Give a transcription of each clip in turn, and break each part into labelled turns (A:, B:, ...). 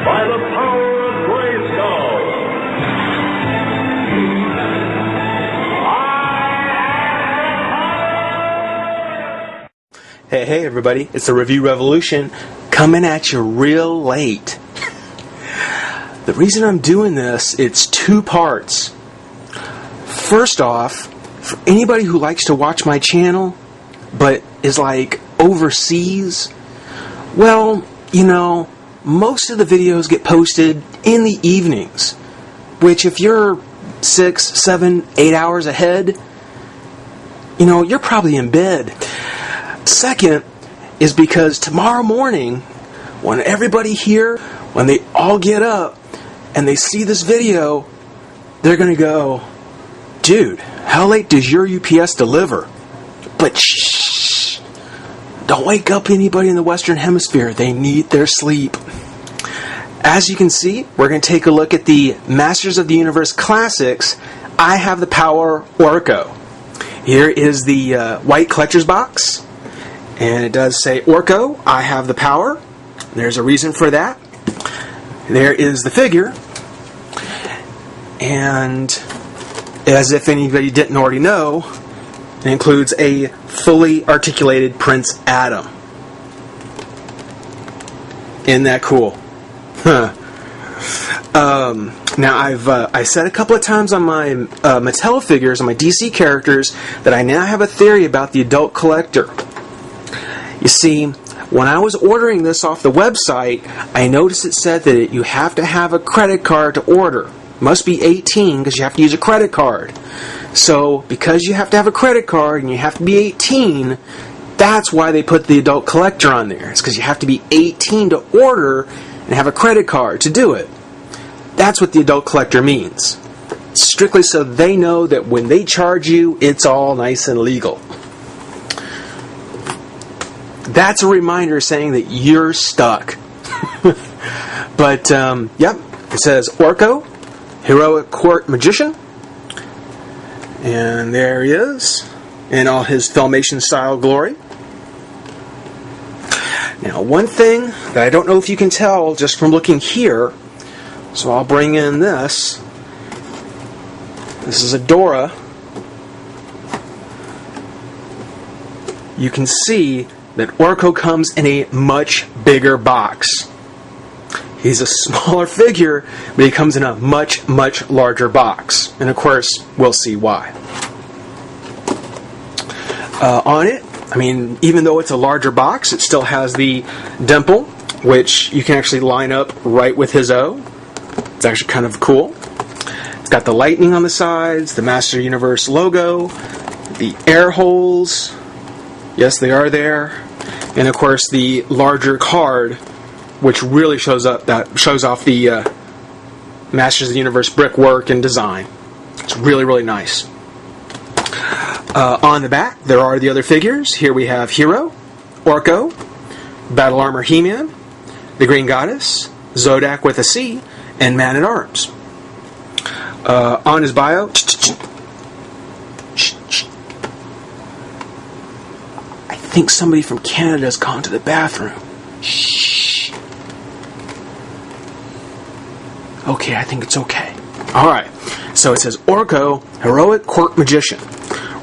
A: by the power of Grayskull.
B: Hey everybody, it's the Review Revolution coming at you real late. The reason I'm doing this, it's two parts. First off, for anybody who likes to watch my channel, but is like overseas, well, you know, most of the videos get posted in the evenings, which if you're 6, 7, 8 hours ahead, you know, you're probably in bed. Second is because tomorrow morning, when everybody here, when they all get up and they see this video, they're going to go, dude, how late does your UPS deliver? But shh, don't wake up anybody in the Western Hemisphere. They need their sleep. As you can see, we're going to take a look at the Masters of the Universe Classics, I Have the Power Orko. Here is the white collector's box. And it does say, Orko, I have the power. There's a reason for that. There is the figure. And as if anybody didn't already know, it includes a fully articulated Prince Adam. Isn't that cool? Huh. Now, I said a couple of times on my Mattel figures, on my DC characters, that I now have a theory about the adult collector. You see, when I was ordering this off the website, I noticed it said that you have to have a credit card to order. Must be 18 because you have to use a credit card. So, because you have to have a credit card and you have to be 18, that's why they put the adult collector on there. It's because you have to be 18 to order and have a credit card to do it. That's what the adult collector means. Strictly so they know that when they charge you, it's all nice and legal. That's a reminder saying that you're stuck. But, yep, it says Orko, Heroic Court Magician. And there he is, in all his Filmation-style glory. Now, one thing that I don't know if you can tell just from looking here, so I'll bring in this. This is a Dora. You can see that Orko comes in a much bigger box. He's a smaller figure, but he comes in a much, much larger box. And of course, we'll see why. On it, I mean, even though it's a larger box, it still has the dimple, which you can actually line up right with his O. It's actually kind of cool. It's got the lightning on the sides, the Master Universe logo, the air holes. Yes, they are there. And of course, the larger card, which really shows off the Masters of the Universe brickwork and design. It's really, really nice. On the back, there are the other figures. Here we have Hero, Orko, Battle Armor He-Man, the Green Goddess, Zodak with a C, and Man-at-Arms. On his bio, I think somebody from Canada has gone to the bathroom. Shh. Okay, I think it's okay. Alright, so it says Orko, Heroic Court Magician.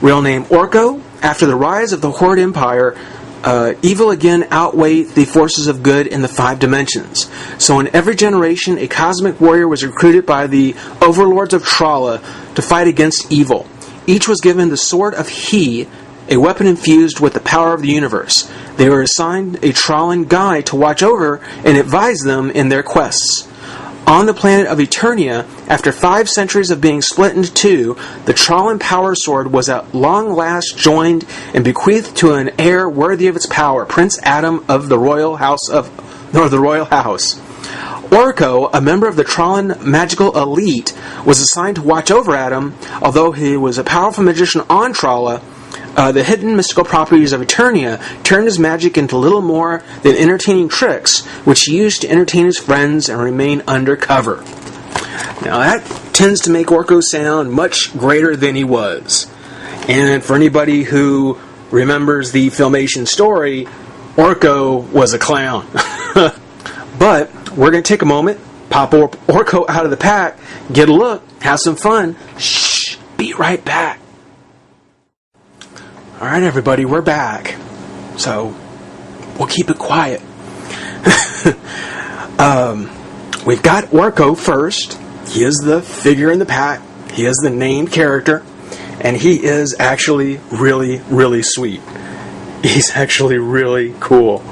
B: Real name Orko. After the rise of the Horde Empire, evil again outweighed the forces of good in the 5 dimensions. So in every generation, a cosmic warrior was recruited by the overlords of Trolla to fight against evil. Each was given the Sword of He, a weapon infused with the power of the universe. They were assigned a Trollan guide to watch over and advise them in their quests. On the planet of Eternia, after 5 centuries of being split into 2, the Trollan Power Sword was at long last joined and bequeathed to an heir worthy of its power, Prince Adam of the Royal House. Orko, a member of the Trollan magical elite, was assigned to watch over Adam. Although he was a powerful magician on Trolla, the hidden mystical properties of Eternia turned his magic into little more than entertaining tricks, which he used to entertain his friends and remain undercover. Now that tends to make Orko sound much greater than he was. And for anybody who remembers the Filmation story, Orko was a clown. But we're going to take a moment, pop Orko out of the pack, get a look, have some fun. Shh, be right back. Alright everybody, we're back. So, we'll keep it quiet. We've got Orko first. He is the figure in the pack. He is the named character. And he is actually really, really sweet. He's actually really cool.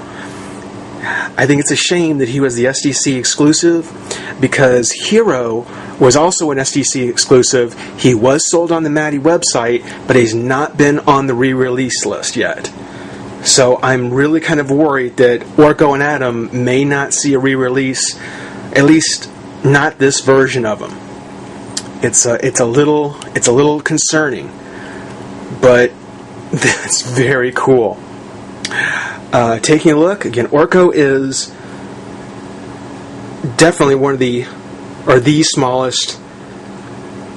B: I think it's a shame that he was the SDC exclusive, because Hero was also an SDC exclusive. He was sold on the Matty website, but he's not been on the re-release list yet. So I'm really kind of worried that Orko and Adam may not see a re-release, at least not this version of him. It's a little concerning, but that's very cool. Taking a look again, Orko is definitely one of the smallest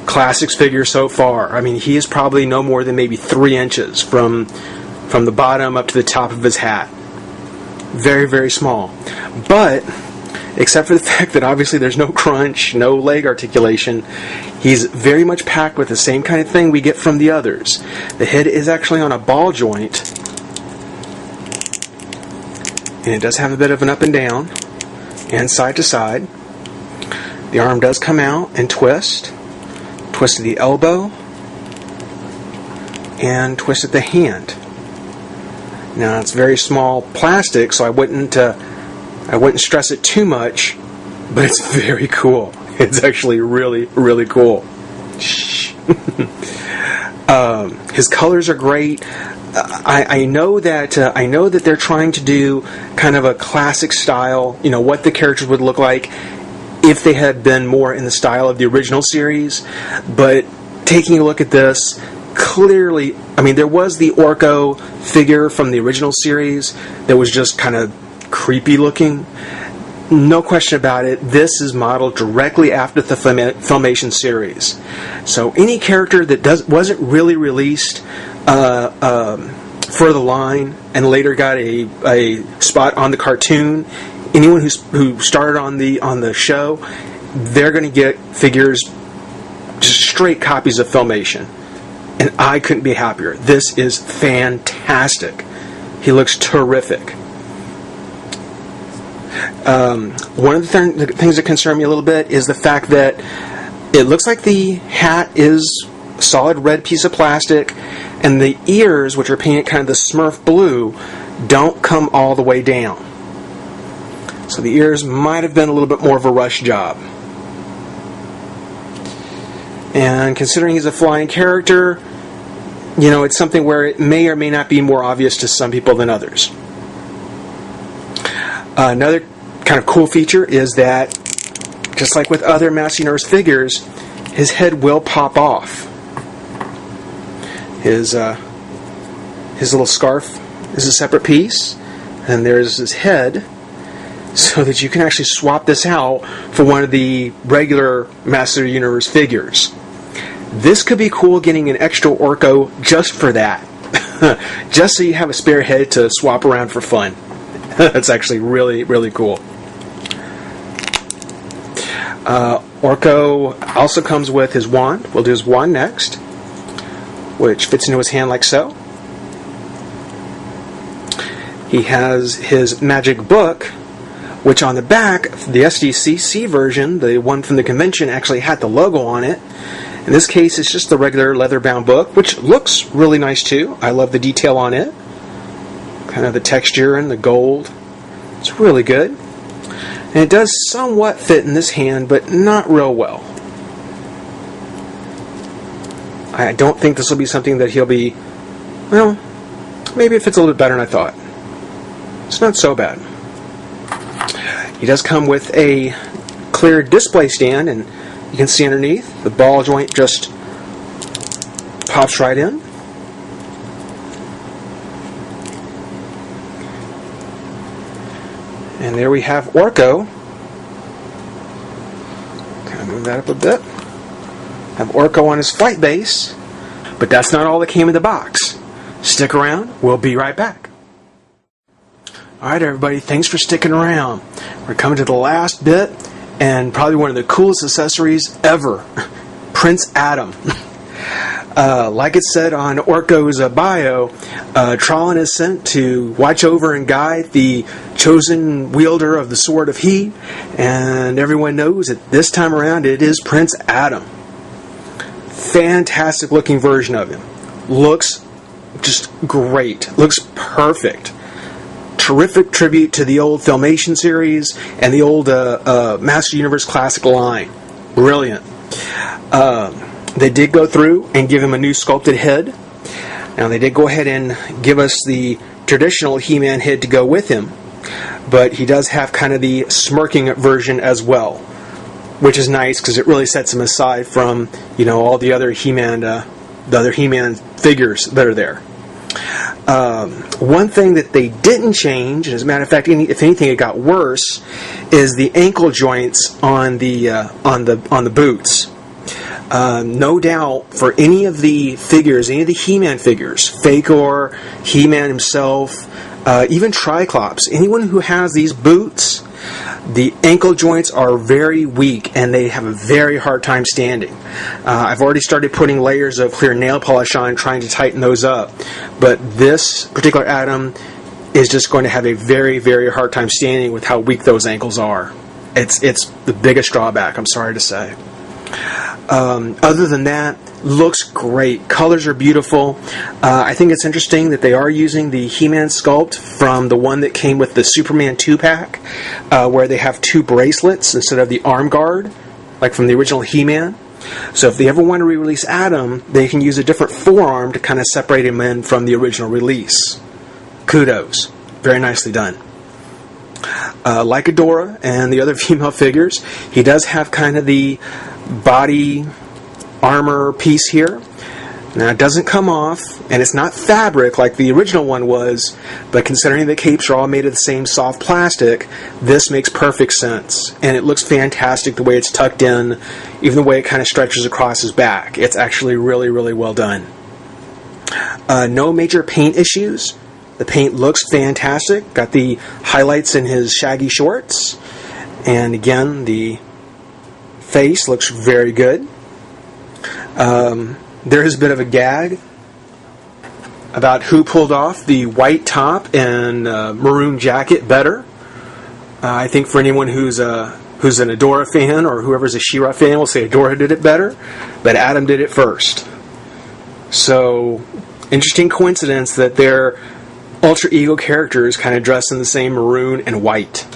B: classics figure so far. I mean, he is probably no more than maybe 3 inches from the bottom up to the top of his hat. Very, very small. But except for the fact that obviously there's no crunch, no leg articulation, he's very much packed with the same kind of thing we get from the others. The head is actually on a ball joint, and it does have a bit of an up and down and side to side. The arm does come out and twist at the elbow, and twist at the hand. Now it's very small plastic, so I wouldn't stress it too much, but it's very cool. It's actually really, really cool. Shh. His colors are great. I know that they're trying to do kind of a classic style, what the characters would look like if they had been more in the style of the original series. But taking a look at this, clearly, I mean, there was the Orko figure from the original series that was just kind of creepy looking. No question about it, this is modeled directly after the Filmation series. So any character that wasn't really released for the line and later got a spot on the cartoon, anyone who started on the show, they're going to get figures, just straight copies of Filmation. And I couldn't be happier. This is fantastic. He looks terrific. One of the things that concern me a little bit is the fact that it looks like the hat is a solid red piece of plastic, and the ears, which are painted kind of the Smurf blue, don't come all the way down. So the ears might have been a little bit more of a rush job. And considering he's a flying character, it's something where it may or may not be more obvious to some people than others. Another kind of cool feature is that, just like with other Mass Universe figures, his head will pop off. His little scarf is a separate piece, and there's his head, so that you can actually swap this out for one of the regular Master Universe figures. This could be cool, getting an extra Orko just for that. Just so you have a spare head to swap around for fun. That's actually really, really cool. Orko also comes with his wand. We'll do his wand next, which fits into his hand like so. He has his magic book, which on the back, the SDCC version, the one from the convention, actually had the logo on it. In this case, it's just the regular leather-bound book, which looks really nice too. I love the detail on it. Kind of the texture and the gold. It's really good. And it does somewhat fit in this hand, but not real well. I don't think this will be something that he'll be, well, maybe it fits a little bit better than I thought. It's not so bad. He does come with a clear display stand, and you can see underneath, the ball joint just pops right in. And there we have Orko. Kind of move that up a bit. Have Orko on his flight base, but that's not all that came in the box. Stick around, we'll be right back. Alright everybody, thanks for sticking around. We're coming to the last bit, and probably one of the coolest accessories ever. Prince Adam. Like it said on Orko's bio, TROLLAN is sent to watch over and guide the chosen wielder of the Sword of Heat, and everyone knows that this time around it is Prince Adam. Fantastic looking version of him. Looks just great. Looks perfect. Terrific tribute to the old Filmation series and the old Master Universe Classic line. Brilliant. They did go through and give him a new sculpted head. Now they did go ahead and give us the traditional He-Man head to go with him, but he does have kind of the smirking version as well, which is nice because it really sets him aside from, you know, all the other He-Man figures that are there. One thing that they didn't change, and as a matter of fact, if anything, it got worse, is the ankle joints on the boots. No doubt, for any of the figures, any of the He-Man figures, Fakor, He-Man himself, even Triclops, anyone who has these boots, the ankle joints are very weak and they have a very hard time standing. I've already started putting layers of clear nail polish on, trying to tighten those up, but this particular Adam is just going to have a very, very hard time standing with how weak those ankles are. It's the biggest drawback, I'm sorry to say. Other than that, looks great. Colors are beautiful. I think it's interesting that they are using the He-Man sculpt from the one that came with the Superman 2-pack, where they have two bracelets instead of the arm guard, like from the original He-Man. So if they ever want to re-release Adam, they can use a different forearm to kind of separate him in from the original release. Kudos. Very nicely done. Like Adora and the other female figures, he does have kind of the body armor piece here. Now it doesn't come off, and it's not fabric like the original one was, but considering the capes are all made of the same soft plastic, this makes perfect sense. And it looks fantastic the way it's tucked in, even the way it kind of stretches across his back. It's actually really, really well done. No major paint issues. The paint looks fantastic. Got the highlights in his shaggy shorts. And again, the face looks very good. There is a bit of a gag about who pulled off the white top and maroon jacket better. I think for anyone who's an Adora fan, or whoever's a She-Ra fan, will say Adora did it better, but Adam did it first. So, interesting coincidence that their alter ego characters kind of dress in the same maroon and white.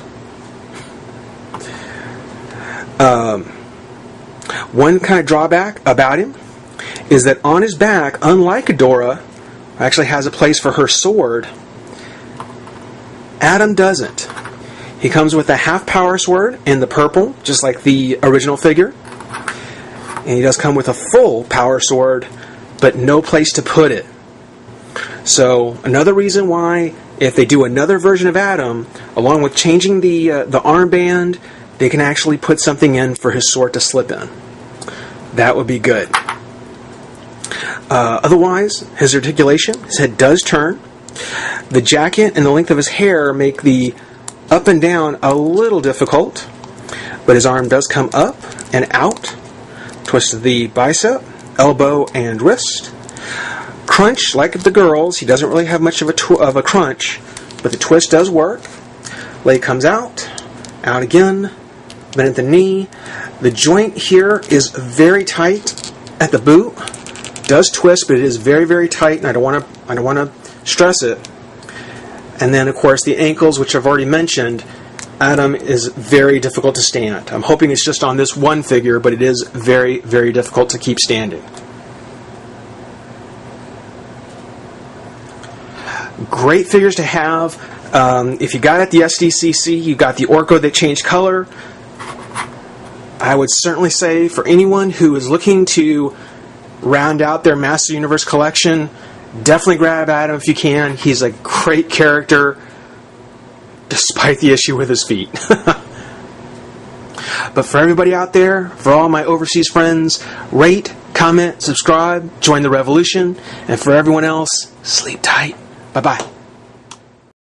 B: One kind of drawback about him is that on his back, unlike Adora, actually has a place for her sword, Adam doesn't. He comes with a half power sword in the purple, just like the original figure. And he does come with a full power sword, but no place to put it. So another reason why, if they do another version of Adam, along with changing the armband, they can actually put something in for his sword to slip in. That would be good. Otherwise, his articulation, his head does turn. The jacket and the length of his hair make the up and down a little difficult, but his arm does come up and out. Twist of the bicep, elbow, and wrist. Crunch, like the girls, he doesn't really have much of a crunch, but the twist does work. Leg comes out again, bend at the knee. The joint here is very tight at the boot. Does twist, but it is very, very tight, and I don't want to stress it. And then, of course, the ankles, which I've already mentioned. Adam is very difficult to stand. I'm hoping it's just on this one figure, but it is very, very difficult to keep standing. Great figures to have. If you got at the SDCC, you got the Orko that changed color. I would certainly say for anyone who is looking to round out their Master Universe collection, definitely grab Adam if you can. He's a great character, despite the issue with his feet. But for everybody out there, for all my overseas friends, rate, comment, subscribe, join the revolution, and for everyone else, sleep tight. Bye-bye.